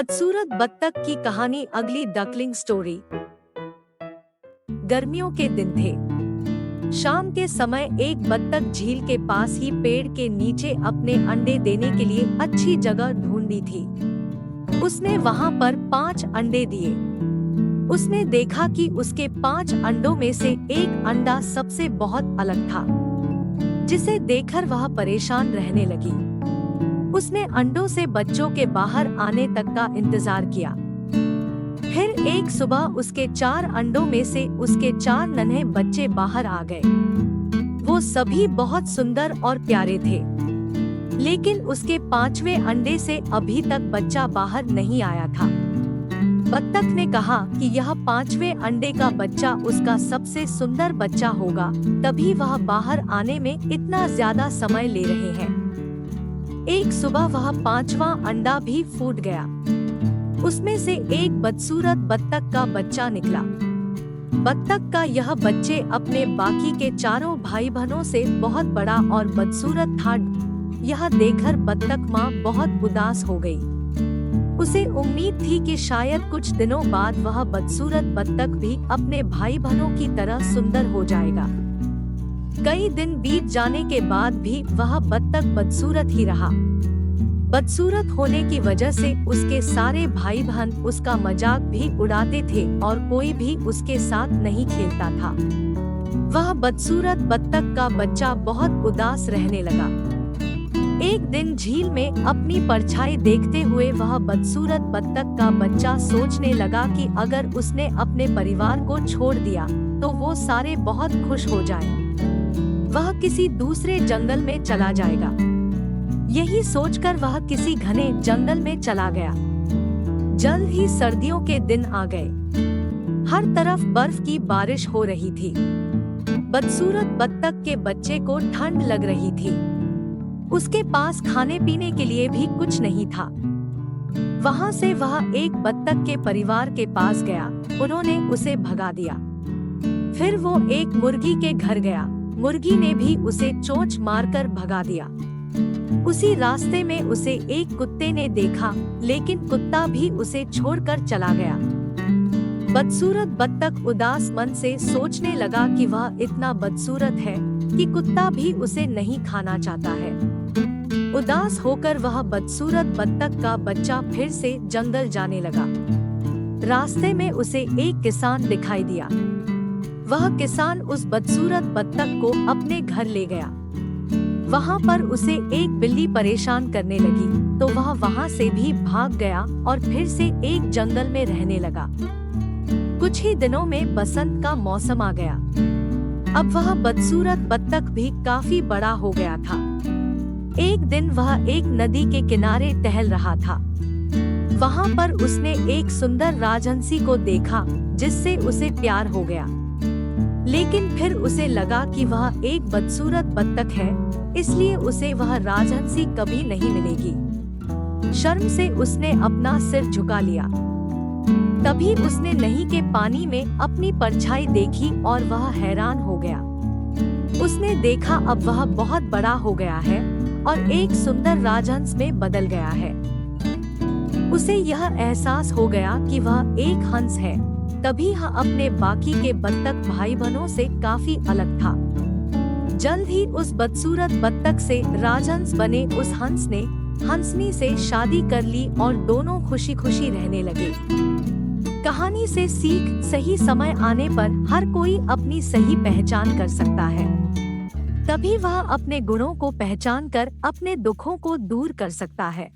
बदसूरत बत्तख की कहानी। अगली डकलिंग स्टोरी। गर्मियों के दिन थे। शाम के समय एक बत्तख झील के पास ही पेड़ के नीचे अपने अंडे देने के लिए अच्छी जगह ढूंढी थी। उसने वहां पर 5 अंडे दिए। उसने देखा कि उसके 5 अंडों में से एक अंडा सबसे बहुत अलग था, जिसे देखकर वह परेशान रहने लगी। उसने अंडों से बच्चों के बाहर आने तक का इंतजार किया। फिर एक सुबह उसके 4 अंडों में से उसके 4 नन्हे बच्चे बाहर आ गए। वो सभी बहुत सुंदर और प्यारे थे, लेकिन उसके 5वें अंडे से अभी तक बच्चा बाहर नहीं आया था। बत्तख ने कहा कि यह 5वें अंडे का बच्चा उसका सबसे सुंदर बच्चा होगा, तभी वह बाहर आने में इतना ज्यादा समय ले रहे हैं। एक सुबह वह 5वां अंडा भी फूट गया। उसमें से एक बदसूरत बत्तख का बच्चा निकला। बत्तख का यह बच्चे अपने बाकी के चारों भाई बहनों से बहुत बड़ा और बदसूरत था। यह देखकर बत्तख माँ बहुत उदास हो गई। उसे उम्मीद थी कि शायद कुछ दिनों बाद वह बदसूरत बत्तख भी अपने भाई बहनों की तरह सुंदर हो जाएगा। कई दिन बीत जाने के बाद भी वह बत्तख बदसूरत ही रहा। बदसूरत होने की वजह से उसके सारे भाई बहन उसका मजाक भी उड़ाते थे और कोई भी उसके साथ नहीं खेलता था। वह बदसूरत बत्तख का बच्चा बहुत उदास रहने लगा। एक दिन झील में अपनी परछाई देखते हुए वह बदसूरत बत्तख का बच्चा सोचने लगा कि अगर उसने अपने परिवार को छोड़ दिया तो वो सारे बहुत खुश हो जाएं। वह किसी दूसरे जंगल में चला जाएगा। यही सोचकर वह किसी घने जंगल में चला गया। जल्द ही सर्दियों के दिन आ गए। हर तरफ बर्फ की बारिश हो रही थी। बदसूरत बत्तख के बच्चे को ठंड लग रही थी। उसके पास खाने पीने के लिए भी कुछ नहीं था। वहां से वह एक बत्तख के परिवार के पास गया। उन्होंने उसे भगा दिया। फिर वो एक मुर्गी के घर गया। मुर्गी ने भी उसे चोंच मारकर भगा दिया। उसी रास्ते में उसे एक कुत्ते ने देखा, लेकिन कुत्ता भी उसे छोड़कर चला गया। बदसूरत बत्तख उदास मन से सोचने लगा कि वह इतना बदसूरत है कि कुत्ता भी उसे नहीं खाना चाहता है। उदास होकर वह बदसूरत बत्तख का बच्चा फिर से जंगल जाने लगा। रास्ते में उसे एक किसान दिखाई दिया। वह किसान उस बदसूरत बत्तख को अपने घर ले गया। वहाँ पर उसे एक बिल्ली परेशान करने लगी, तो वह वहाँ से भी भाग गया और फिर से एक जंगल में रहने लगा। कुछ ही दिनों में बसंत का मौसम आ गया। अब वह बदसूरत बत्तख भी काफी बड़ा हो गया था। एक दिन वह एक नदी के किनारे टहल रहा था। वहाँ पर उसने एक सुंदर राजहंसी को देखा, जिससे उसे प्यार हो गया। लेकिन फिर उसे लगा कि वह एक बदसूरत बत्तख है, इसलिए उसे वह राजहंसी कभी नहीं मिलेगी। शर्म से उसने अपना सिर झुका लिया। तभी उसने नदी के पानी में अपनी परछाई देखी और वह हैरान हो गया। उसने देखा अब वह बहुत बड़ा हो गया है और एक सुंदर राजहंस में बदल गया है। उसे यह एहसास हो गया कि वह एक हंस है। तभी वह अपने बाकी के बत्तख भाई बहनों से काफी अलग था। जल्द ही उस बदसूरत बत्तख से राजहंस बने उस हंस ने हंसनी से शादी कर ली और दोनों खुशी खुशी रहने लगे। कहानी से सीख, सही समय आने पर हर कोई अपनी सही पहचान कर सकता है। तभी वह अपने गुणों को पहचान कर अपने दुखों को दूर कर सकता है।